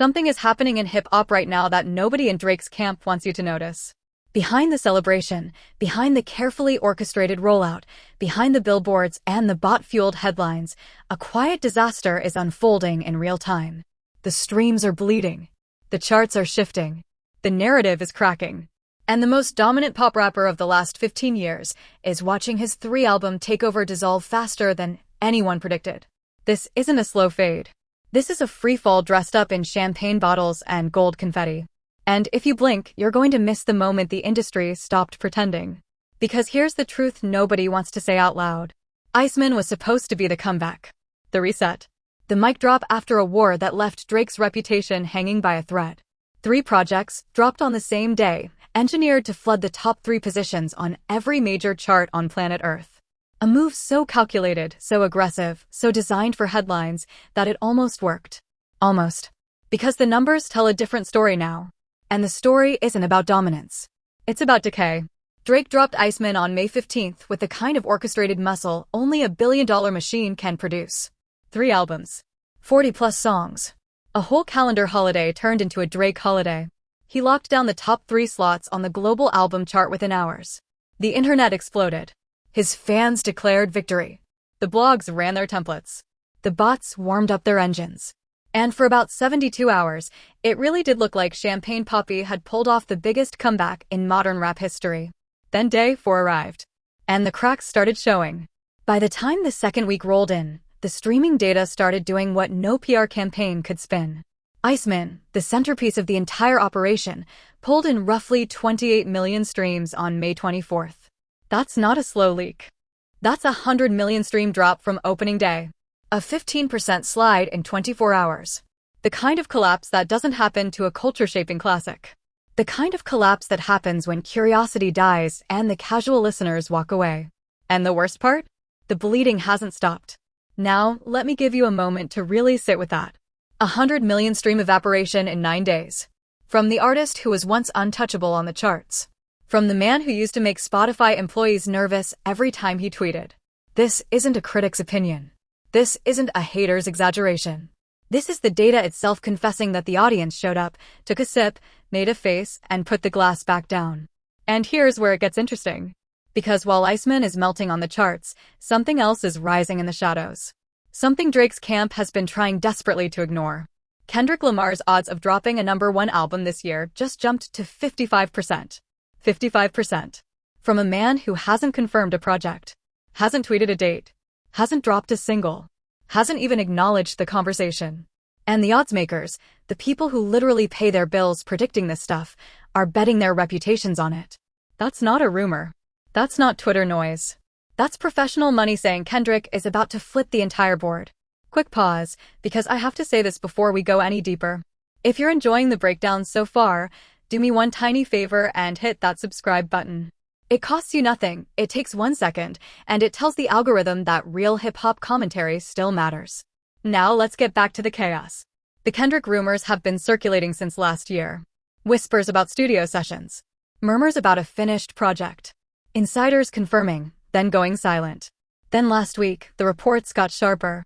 Something is happening in hip-hop right now that nobody in Drake's camp wants you to notice. Behind the celebration, behind the carefully orchestrated rollout, behind the billboards and the bot-fueled headlines, a quiet disaster is unfolding in real time. The streams are bleeding. The charts are shifting. The narrative is cracking. And the most dominant pop rapper of the last 15 years is watching his 3-album takeover dissolve faster than anyone predicted. This isn't a slow fade. This is a free fall dressed up in champagne bottles and gold confetti. And if you blink, you're going to miss the moment the industry stopped pretending. Because here's the truth nobody wants to say out loud. Iceman was supposed to be the comeback. The reset. The mic drop after a war that left Drake's reputation hanging by a thread. 3 projects, dropped on the same day, engineered to flood the top 3 positions on every major chart on planet Earth. A move so calculated, so aggressive, so designed for headlines, that it almost worked. Almost. Because the numbers tell a different story now. And the story isn't about dominance. It's about decay. Drake dropped Iceman on May 15th with the kind of orchestrated muscle only a billion-dollar machine can produce. 3 albums. 40-plus songs. A whole calendar holiday turned into a Drake holiday. He locked down the top 3 slots on the global album chart within hours. The internet exploded. His fans declared victory. The blogs ran their templates. The bots warmed up their engines. And for about 72 hours, it really did look like Champagne Papi had pulled off the biggest comeback in modern rap history. Then day 4 arrived. And the cracks started showing. By the time the second week rolled in, the streaming data started doing what no PR campaign could spin. Iceman, the centerpiece of the entire operation, pulled in roughly 28 million streams on May 24th. That's not a slow leak. That's a 100 million stream drop from opening day. A 15% slide in 24 hours. The kind of collapse that doesn't happen to a culture-shaping classic. The kind of collapse that happens when curiosity dies and the casual listeners walk away. And the worst part? The bleeding hasn't stopped. Now, let me give you a moment to really sit with that. 100 million stream evaporation in 9 days. From the artist who was once untouchable on the charts. From the man who used to make Spotify employees nervous every time he tweeted. This isn't a critic's opinion. This isn't a hater's exaggeration. This is the data itself confessing that the audience showed up, took a sip, made a face, and put the glass back down. And here's where it gets interesting. Because while Iceman is melting on the charts, something else is rising in the shadows. Something Drake's camp has been trying desperately to ignore. Kendrick Lamar's odds of dropping a #1 album this year just jumped to 55%. 55%. From a man who hasn't confirmed a project, hasn't tweeted a date, hasn't dropped a single, hasn't even acknowledged the conversation. And the odds makers, the people who literally pay their bills predicting this stuff, are betting their reputations on it. That's not a rumor. That's not Twitter noise. That's professional money saying Kendrick is about to flip the entire board. Quick pause, because I have to say this before we go any deeper. If you're enjoying the breakdown so far, do me one tiny favor and hit that subscribe button. It costs you nothing, it takes 1 second, and it tells the algorithm that real hip-hop commentary still matters. Now let's get back to the chaos. The Kendrick rumors have been circulating since last year. Whispers about studio sessions. Murmurs about a finished project. Insiders confirming, then going silent. Then last week, the reports got sharper.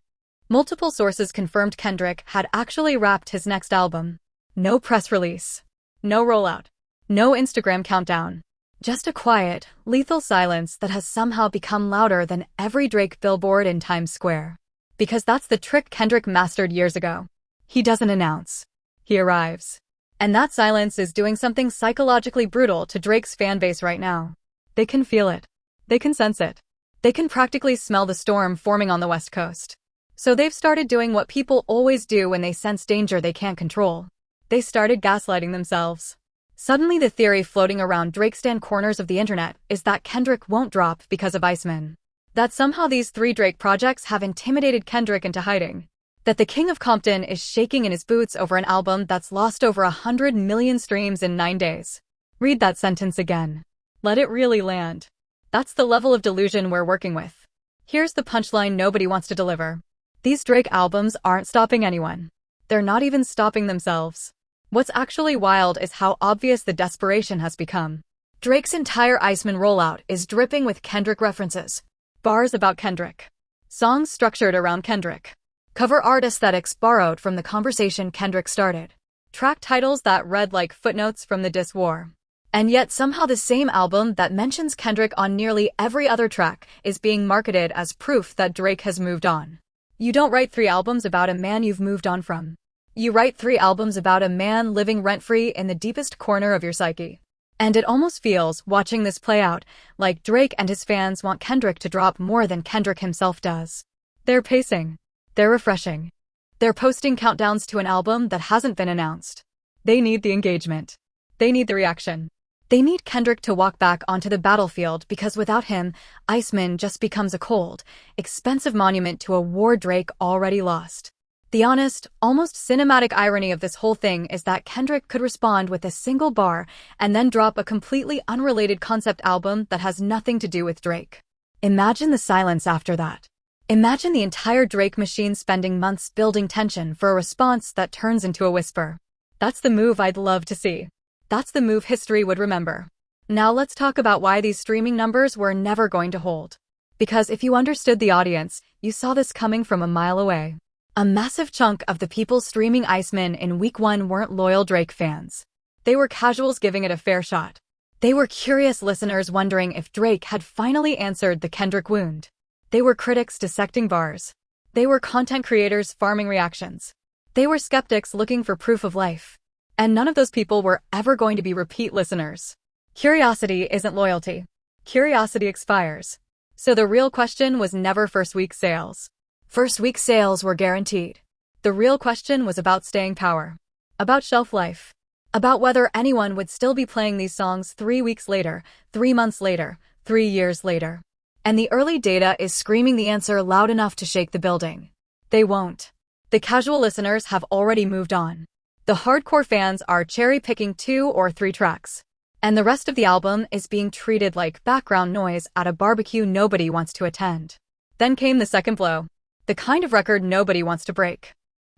Multiple sources confirmed Kendrick had actually wrapped his next album. No press release. No rollout. No Instagram countdown. Just a quiet, lethal silence that has somehow become louder than every Drake billboard in Times Square. Because that's the trick Kendrick mastered years ago. He doesn't announce. He arrives. And that silence is doing something psychologically brutal to Drake's fanbase right now. They can feel it. They can sense it. They can practically smell the storm forming on the West Coast. So they've started doing what people always do when they sense danger they can't control. They started gaslighting themselves. Suddenly the theory floating around Drake's stan corners of the internet is that Kendrick won't drop because of Iceman. That somehow these 3 Drake projects have intimidated Kendrick into hiding. That the King of Compton is shaking in his boots over an album that's lost over 100 million streams in 9 days. Read that sentence again. Let it really land. That's the level of delusion we're working with. Here's the punchline nobody wants to deliver. These Drake albums aren't stopping anyone. They're not even stopping themselves. What's actually wild is how obvious the desperation has become. Drake's entire Iceman rollout is dripping with Kendrick references. Bars about Kendrick. Songs structured around Kendrick. Cover art aesthetics borrowed from the conversation Kendrick started. track titles that read like footnotes from the diss war. And yet somehow the same album that mentions Kendrick on nearly every other track is being marketed as proof that Drake has moved on. You don't write 3 albums about a man you've moved on from. You write 3 albums about a man living rent-free in the deepest corner of your psyche. And it almost feels, watching this play out, like Drake and his fans want Kendrick to drop more than Kendrick himself does. They're pacing. They're refreshing. They're posting countdowns to an album that hasn't been announced. They need the engagement. They need the reaction. They need Kendrick to walk back onto the battlefield because without him, Iceman just becomes a cold, expensive monument to a war Drake already lost. The honest, almost cinematic irony of this whole thing is that Kendrick could respond with a single bar and then drop a completely unrelated concept album that has nothing to do with Drake. Imagine the silence after that. Imagine the entire Drake machine spending months building tension for a response that turns into a whisper. That's the move I'd love to see. That's the move history would remember. Now let's talk about why these streaming numbers were never going to hold. Because if you understood the audience, you saw this coming from a mile away. A massive chunk of the people streaming Iceman in week 1 weren't loyal Drake fans. They were casuals giving it a fair shot. They were curious listeners wondering if Drake had finally answered the Kendrick wound. They were critics dissecting bars. They were content creators farming reactions. They were skeptics looking for proof of life. And none of those people were ever going to be repeat listeners. Curiosity isn't loyalty. Curiosity expires. So the real question was never first week sales. First week sales were guaranteed. The real question was about staying power. About shelf life. About whether anyone would still be playing these songs 3 weeks later, 3 months later, 3 years later. And the early data is screaming the answer loud enough to shake the building. They won't. The casual listeners have already moved on. The hardcore fans are cherry-picking 2 or 3 tracks. And the rest of the album is being treated like background noise at a barbecue nobody wants to attend. Then came the second blow. The kind of record nobody wants to break.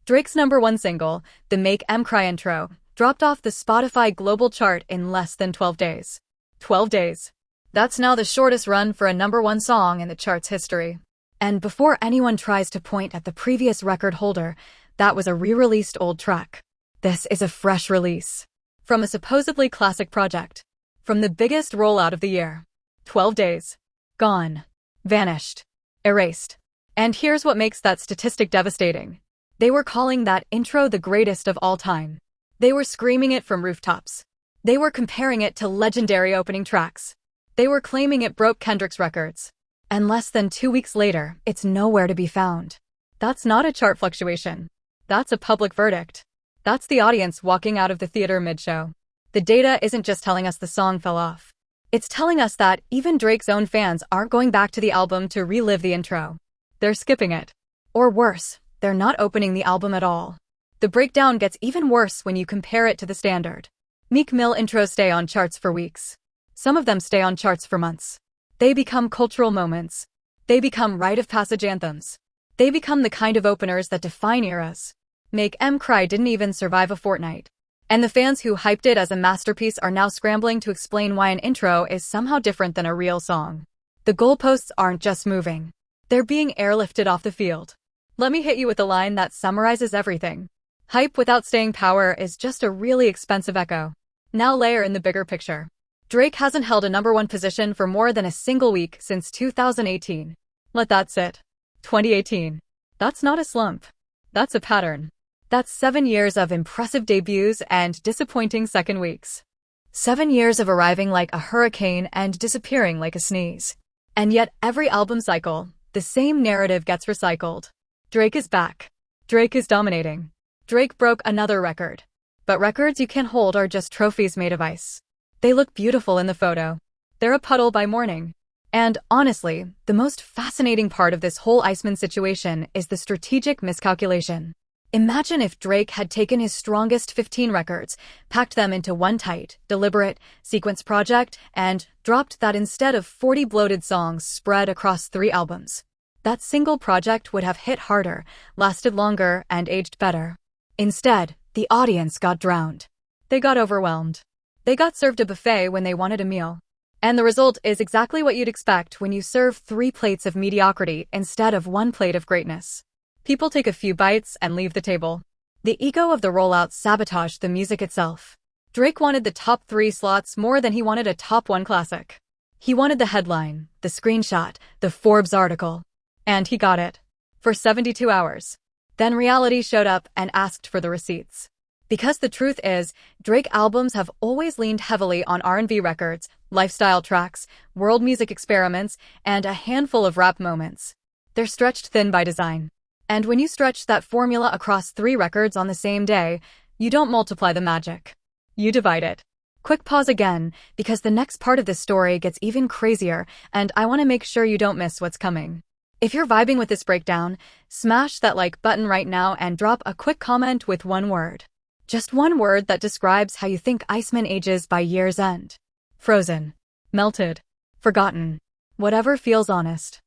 Drake's #1 single, the Make Em Cry intro, dropped off the Spotify global chart in less than 12 days. 12 days. That's now the shortest run for a #1 song in the chart's history. And before anyone tries to point at the previous record holder, that was a re-released old track. This is a fresh release. From a supposedly classic project. From the biggest rollout of the year. 12 days. Gone. Vanished. Erased. And here's what makes that statistic devastating. They were calling that intro the greatest of all time. They were screaming it from rooftops. They were comparing it to legendary opening tracks. They were claiming it broke Kendrick's records. And less than 2 weeks later, it's nowhere to be found. That's not a chart fluctuation. That's a public verdict. That's the audience walking out of the theater mid-show. The data isn't just telling us the song fell off. It's telling us that even Drake's own fans aren't going back to the album to relive the intro. They're skipping it. Or worse, they're not opening the album at all. The breakdown gets even worse when you compare it to the standard. Meek Mill intros stay on charts for weeks. Some of them stay on charts for months. They become cultural moments. They become rite of passage anthems. They become the kind of openers that define eras. Make Em Cry didn't even survive a fortnight. And the fans who hyped it as a masterpiece are now scrambling to explain why an intro is somehow different than a real song. The goalposts aren't just moving. They're being airlifted off the field. Let me hit you with a line that summarizes everything. Hype without staying power is just a really expensive echo. Now layer in the bigger picture. Drake hasn't held a #1 position for more than a single week since 2018. Let that sit. 2018. That's not a slump. That's a pattern. That's 7 years of impressive debuts and disappointing second weeks. 7 years of arriving like a hurricane and disappearing like a sneeze. And yet every album cycle, the same narrative gets recycled. Drake is back. Drake is dominating. Drake broke another record. But records you can't hold are just trophies made of ice. They look beautiful in the photo. They're a puddle by morning. And honestly, the most fascinating part of this whole Iceman situation is the strategic miscalculation. Imagine if Drake had taken his strongest 15 records, packed them into one tight, deliberate, sequence project, and dropped that instead of 40 bloated songs spread across 3 albums. That single project would have hit harder, lasted longer, and aged better. Instead, the audience got drowned. They got overwhelmed. They got served a buffet when they wanted a meal. And the result is exactly what you'd expect when you serve 3 plates of mediocrity instead of 1 plate of greatness. People take a few bites and leave the table. The ego of the rollout sabotaged the music itself. Drake wanted the top 3 slots more than he wanted a top 1 classic. He wanted the headline, the screenshot, the Forbes article. And he got it. For 72 hours. Then reality showed up and asked for the receipts. Because the truth is, Drake albums have always leaned heavily on R&B records, lifestyle tracks, world music experiments, and a handful of rap moments. They're stretched thin by design. And when you stretch that formula across 3 records on the same day, you don't multiply the magic. You divide it. Quick pause again, because the next part of this story gets even crazier, and I want to make sure you don't miss what's coming. If you're vibing with this breakdown, smash that like button right now and drop a quick comment with one word. Just one word that describes how you think Iceman ages by year's end. Frozen. Melted. Forgotten. Whatever feels honest.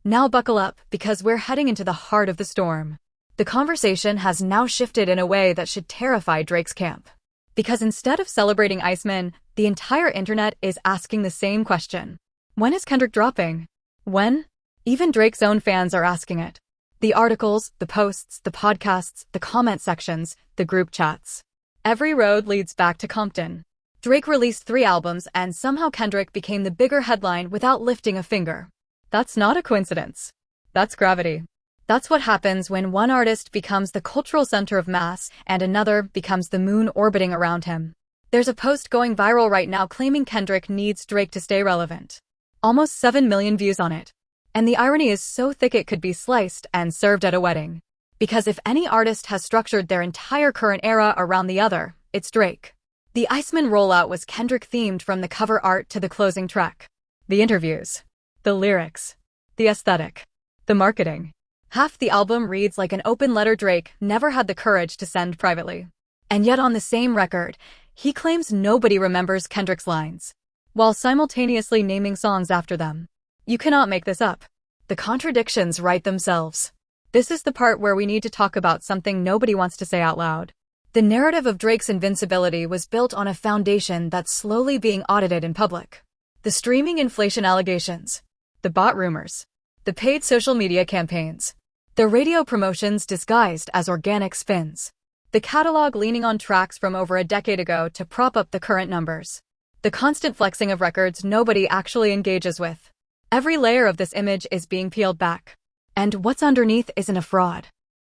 Now buckle up, because we're heading into the heart of the storm. The conversation has now shifted in a way that should terrify Drake's camp. Because instead of celebrating Iceman, the entire internet is asking the same question. When is Kendrick dropping? When? Even Drake's own fans are asking it. The articles, the posts, the podcasts, the comment sections, the group chats. Every road leads back to Compton. Drake released 3 albums and somehow Kendrick became the bigger headline without lifting a finger. That's not a coincidence. That's gravity. That's what happens when one artist becomes the cultural center of mass and another becomes the moon orbiting around him. There's a post going viral right now claiming Kendrick needs Drake to stay relevant. Almost 7 million views on it. And the irony is so thick it could be sliced and served at a wedding. Because if any artist has structured their entire current era around the other, it's Drake. The Iceman rollout was Kendrick-themed from the cover art to the closing track. The interviews. The lyrics. The aesthetic. The marketing. Half the album reads like an open letter Drake never had the courage to send privately. And yet on the same record, he claims nobody remembers Kendrick's lines, while simultaneously naming songs after them. You cannot make this up. The contradictions write themselves. This is the part where we need to talk about something nobody wants to say out loud. The narrative of Drake's invincibility was built on a foundation that's slowly being audited in public. The streaming inflation allegations. The bot rumors. The paid social media campaigns. The radio promotions disguised as organic spins. The catalog leaning on tracks from over a decade ago to prop up the current numbers. The constant flexing of records nobody actually engages with. Every layer of this image is being peeled back. And what's underneath isn't a fraud.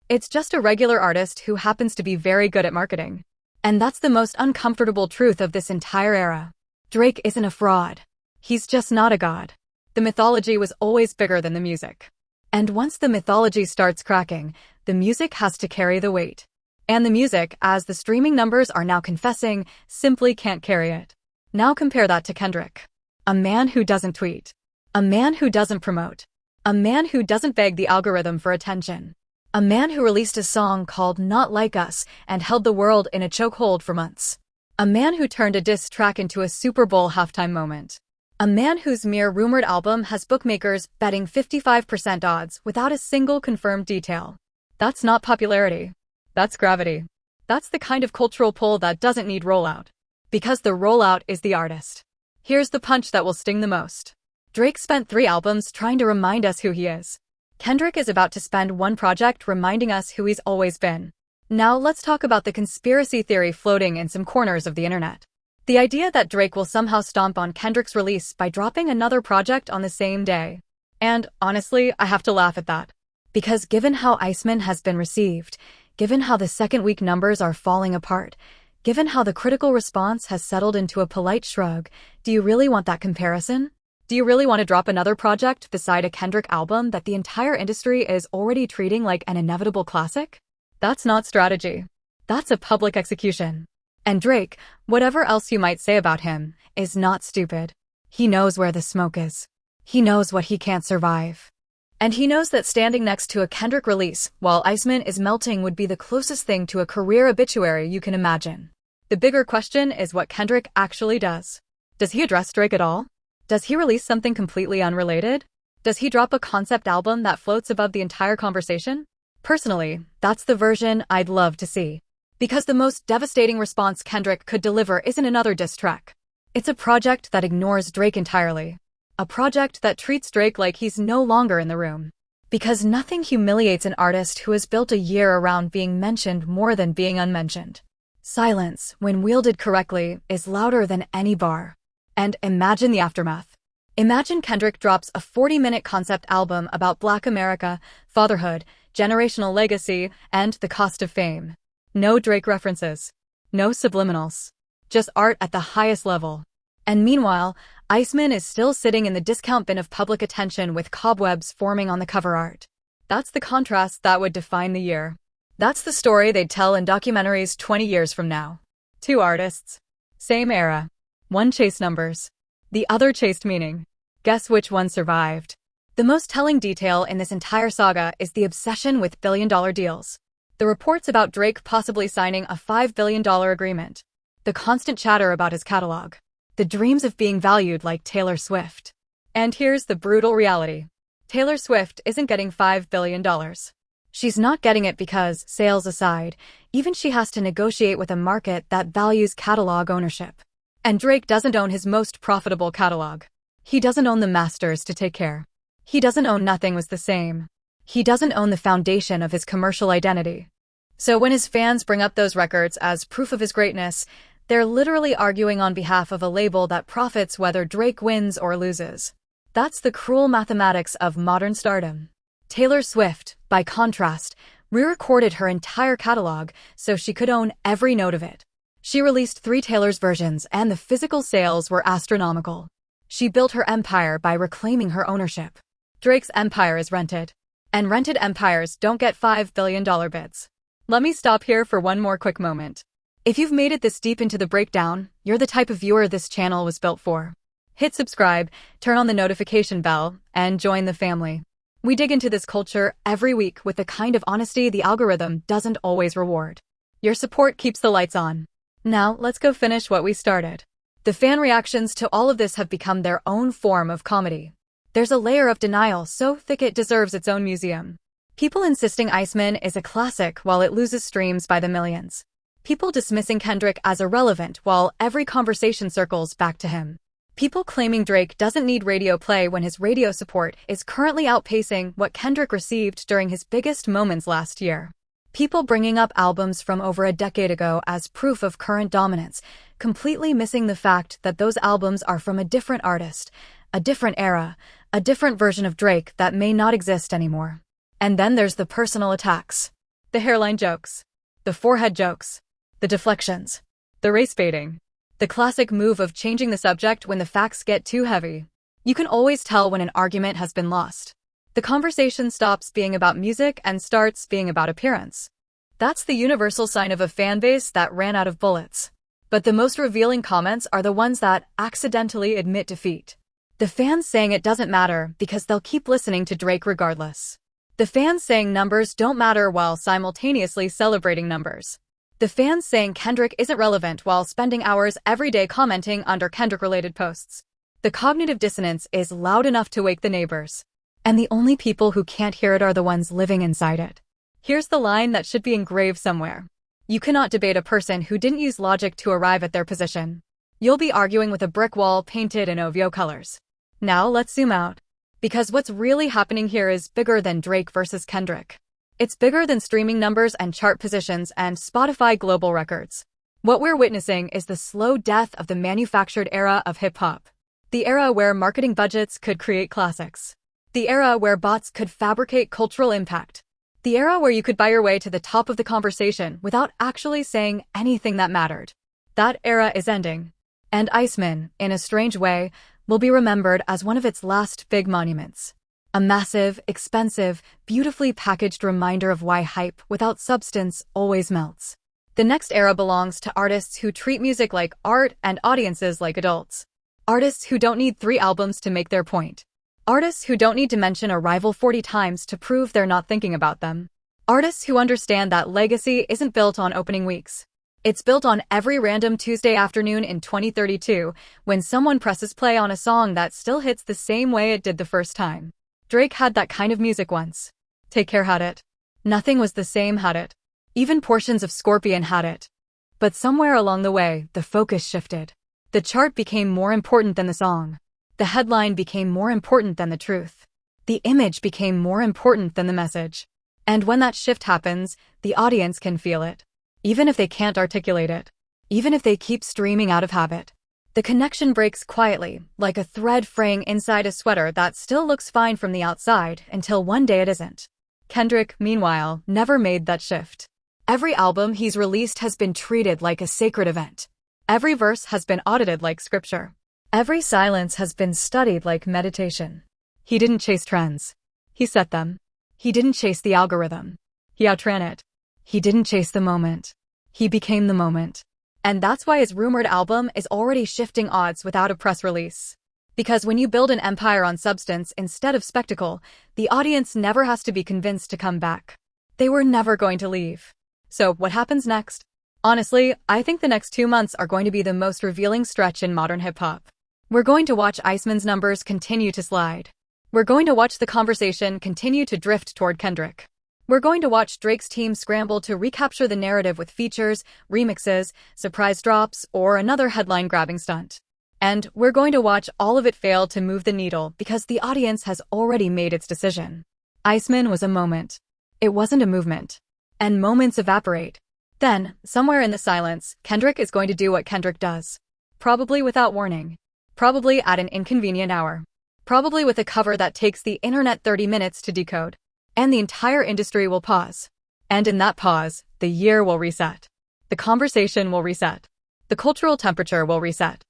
It's just a regular artist who happens to be very good at marketing. And that's the most uncomfortable truth of this entire era. Drake isn't a fraud. He's just not a god. The mythology was always bigger than the music. And once the mythology starts cracking, the music has to carry the weight. And the music, as the streaming numbers are now confessing, simply can't carry it. Now compare that to Kendrick. A man who doesn't tweet. A man who doesn't promote. A man who doesn't beg the algorithm for attention. A man who released a song called Not Like Us and held the world in a chokehold for months. A man who turned a diss track into a Super Bowl halftime moment. A man whose mere rumored album has bookmakers betting 55% odds without a single confirmed detail. That's not popularity. That's gravity. That's the kind of cultural pull that doesn't need rollout. Because the rollout is the artist. Here's the punch that will sting the most. Drake spent 3 albums trying to remind us who he is. Kendrick is about to spend 1 project reminding us who he's always been. Now let's talk about the conspiracy theory floating in some corners of the internet. The idea that Drake will somehow stomp on Kendrick's release by dropping another project on the same day. And honestly, I have to laugh at that. Because given how Iceman has been received, given how the second week numbers are falling apart, given how the critical response has settled into a polite shrug, do you really want that comparison? Do you really want to drop another project beside a Kendrick album that the entire industry is already treating like an inevitable classic? That's not strategy. That's a public execution. And Drake, whatever else you might say about him, is not stupid. He knows where the smoke is. He knows what he can't survive. And he knows that standing next to a Kendrick release while Iceman is melting would be the closest thing to a career obituary you can imagine. The bigger question is what Kendrick actually does. Does he address Drake at all? Does he release something completely unrelated? Does he drop a concept album that floats above the entire conversation? Personally, that's the version I'd love to see. Because the most devastating response Kendrick could deliver isn't another diss track. It's a project that ignores Drake entirely. A project that treats Drake like he's no longer in the room. Because nothing humiliates an artist who has built a year around being mentioned more than being unmentioned. Silence, when wielded correctly, is louder than any bar. And imagine the aftermath. Imagine Kendrick drops a 40-minute concept album about Black America, fatherhood, generational legacy, and the cost of fame. No Drake references. No subliminals. Just art at the highest level. And meanwhile, Iceman is still sitting in the discount bin of public attention with cobwebs forming on the cover art. That's the contrast that would define the year. That's the story they'd tell in documentaries 20 years from now. Two artists. Same era. One chased numbers. The other chased meaning. Guess which one survived? The most telling detail in this entire saga is the obsession with billion-dollar deals. The reports about Drake possibly signing a $5 billion agreement. The constant chatter about his catalog. The dreams of being valued like Taylor Swift. And here's the brutal reality. Taylor Swift isn't getting $5 billion. She's not getting it because, sales aside, even she has to negotiate with a market that values catalog ownership. And Drake doesn't own his most profitable catalog. He doesn't own the masters to take care. He doesn't own Nothing Was the Same. He doesn't own the foundation of his commercial identity. So when his fans bring up those records as proof of his greatness, they're literally arguing on behalf of a label that profits whether Drake wins or loses. That's the cruel mathematics of modern stardom. Taylor Swift, by contrast, re-recorded her entire catalog so she could own every note of it. She released 3 Taylor's versions and the physical sales were astronomical. She built her empire by reclaiming her ownership. Drake's empire is rented. And rented empires don't get $5 billion bids. Let me stop here for one more quick moment. If you've made it this deep into the breakdown, you're the type of viewer this channel was built for. Hit subscribe, turn on the notification bell, and join the family. We dig into this culture every week with the kind of honesty the algorithm doesn't always reward. Your support keeps the lights on. Now, let's go finish what we started. The fan reactions to all of this have become their own form of comedy. There's a layer of denial so thick it deserves its own museum. People insisting Iceman is a classic while it loses streams by the millions. People dismissing Kendrick as irrelevant while every conversation circles back to him. People claiming Drake doesn't need radio play when his radio support is currently outpacing what Kendrick received during his biggest moments last year. People bringing up albums from over a decade ago as proof of current dominance, completely missing the fact that those albums are from a different artist, a different era, a different version of Drake that may not exist anymore. And then there's the personal attacks. The hairline jokes. The forehead jokes. The deflections. The race baiting. The classic move of changing the subject when the facts get too heavy. You can always tell when an argument has been lost. The conversation stops being about music and starts being about appearance. That's the universal sign of a fan base that ran out of bullets. But the most revealing comments are the ones that accidentally admit defeat. The fans saying it doesn't matter because they'll keep listening to Drake regardless. The fans saying numbers don't matter while simultaneously celebrating numbers. The fans saying Kendrick isn't relevant while spending hours every day commenting under Kendrick-related posts. The cognitive dissonance is loud enough to wake the neighbors. And the only people who can't hear it are the ones living inside it. Here's the line that should be engraved somewhere. You cannot debate a person who didn't use logic to arrive at their position. You'll be arguing with a brick wall painted in OVO colors. Now let's zoom out. Because what's really happening here is bigger than Drake versus Kendrick. It's bigger than streaming numbers and chart positions and Spotify global records. What we're witnessing is the slow death of the manufactured era of hip-hop. The era where marketing budgets could create classics. The era where bots could fabricate cultural impact. The era where you could buy your way to the top of the conversation without actually saying anything that mattered. That era is ending. And Iceman, in a strange way, will be remembered as one of its last big monuments. A massive, expensive, beautifully packaged reminder of why hype without substance always melts. The next era belongs to artists who treat music like art and audiences like adults. Artists who don't need 3 albums to make their point. Artists who don't need to mention a rival 40 times to prove they're not thinking about them. Artists who understand that legacy isn't built on opening weeks. It's built on every random Tuesday afternoon in 2032 when someone presses play on a song that still hits the same way it did the first time. Drake had that kind of music once. Take Care had it. Nothing Was the Same had it. Even portions of Scorpion had it. But somewhere along the way, the focus shifted. The chart became more important than the song. The headline became more important than the truth. The image became more important than the message. And when that shift happens, the audience can feel it. Even if they can't articulate it. Even if they keep streaming out of habit. The connection breaks quietly, like a thread fraying inside a sweater that still looks fine from the outside until one day it isn't. Kendrick, meanwhile, never made that shift. Every album he's released has been treated like a sacred event. Every verse has been audited like scripture. Every silence has been studied like meditation. He didn't chase trends. He set them. He didn't chase the algorithm. He outran it. He didn't chase the moment. He became the moment. And that's why his rumored album is already shifting odds without a press release. Because when you build an empire on substance instead of spectacle, the audience never has to be convinced to come back. They were never going to leave. So what happens next? Honestly, I think the next 2 months are going to be the most revealing stretch in modern hip-hop. We're going to watch Iceman's numbers continue to slide. We're going to watch the conversation continue to drift toward Kendrick. We're going to watch Drake's team scramble to recapture the narrative with features, remixes, surprise drops, or another headline-grabbing stunt. And we're going to watch all of it fail to move the needle because the audience has already made its decision. Iceman was a moment. It wasn't a movement. And moments evaporate. Then, somewhere in the silence, Kendrick is going to do what Kendrick does. Probably without warning. Probably at an inconvenient hour. Probably with a cover that takes the internet 30 minutes to decode. And the entire industry will pause. And in that pause, the year will reset. The conversation will reset. The cultural temperature will reset.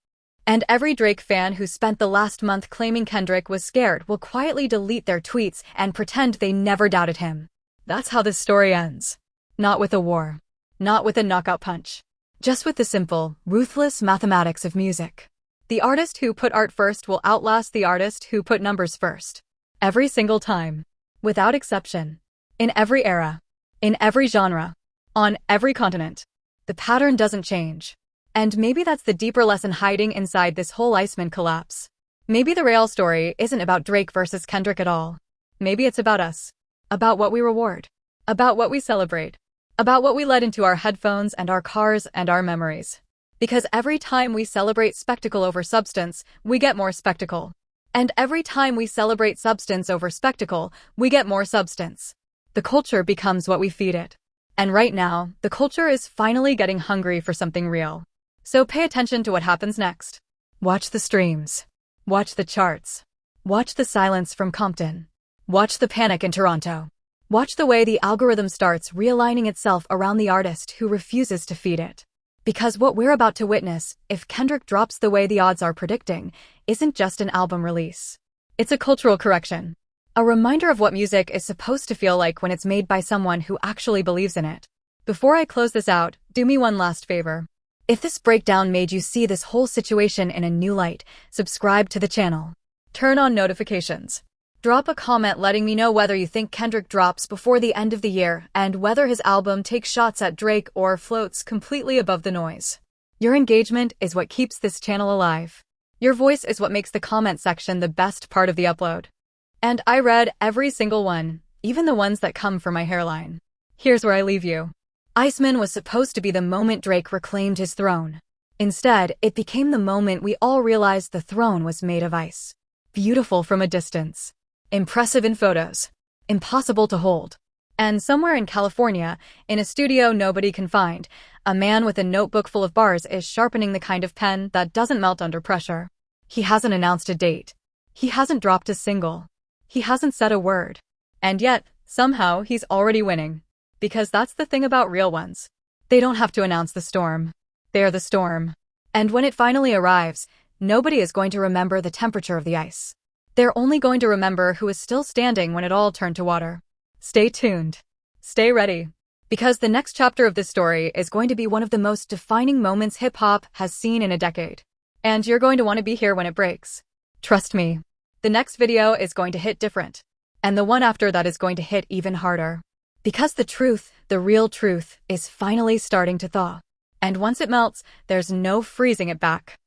And every Drake fan who spent the last month claiming Kendrick was scared will quietly delete their tweets and pretend they never doubted him. That's how this story ends. Not with a war. Not with a knockout punch. Just with the simple, ruthless mathematics of music. The artist who put art first will outlast the artist who put numbers first. Every single time. Without exception. In every era. In every genre. On every continent. The pattern doesn't change. And maybe that's the deeper lesson hiding inside this whole Iceman collapse. Maybe the real story isn't about Drake versus Kendrick at all. Maybe it's about us. About what we reward. About what we celebrate. About what we let into our headphones and our cars and our memories. Because every time we celebrate spectacle over substance, we get more spectacle. And every time we celebrate substance over spectacle, we get more substance. The culture becomes what we feed it. And right now, the culture is finally getting hungry for something real. So pay attention to what happens next. Watch the streams. Watch the charts. Watch the silence from Compton. Watch the panic in Toronto. Watch the way the algorithm starts realigning itself around the artist who refuses to feed it. Because what we're about to witness, if Kendrick drops the way the odds are predicting, isn't just an album release. It's a cultural correction. A reminder of what music is supposed to feel like when it's made by someone who actually believes in it. Before I close this out, do me one last favor. If this breakdown made you see this whole situation in a new light, subscribe to the channel. Turn on notifications. Drop a comment letting me know whether you think Kendrick drops before the end of the year and whether his album takes shots at Drake or floats completely above the noise. Your engagement is what keeps this channel alive. Your voice is what makes the comment section the best part of the upload. And I read every single one, even the ones that come from my hairline. Here's where I leave you. Iceman was supposed to be the moment Drake reclaimed his throne. Instead, it became the moment we all realized the throne was made of ice. Beautiful from a distance. Impressive in photos. Impossible to hold. And somewhere in California, in a studio nobody can find, a man with a notebook full of bars is sharpening the kind of pen that doesn't melt under pressure. He hasn't announced a date. He hasn't dropped a single. He hasn't said a word. And yet, somehow, he's already winning. Because that's the thing about real ones. They don't have to announce the storm. They're the storm. And when it finally arrives, nobody is going to remember the temperature of the ice. They're only going to remember who is still standing when it all turned to water. Stay tuned. Stay ready. Because the next chapter of this story is going to be one of the most defining moments hip-hop has seen in a decade. And you're going to want to be here when it breaks. Trust me. The next video is going to hit different. And the one after that is going to hit even harder. Because the truth, the real truth, is finally starting to thaw. And once it melts, there's no freezing it back.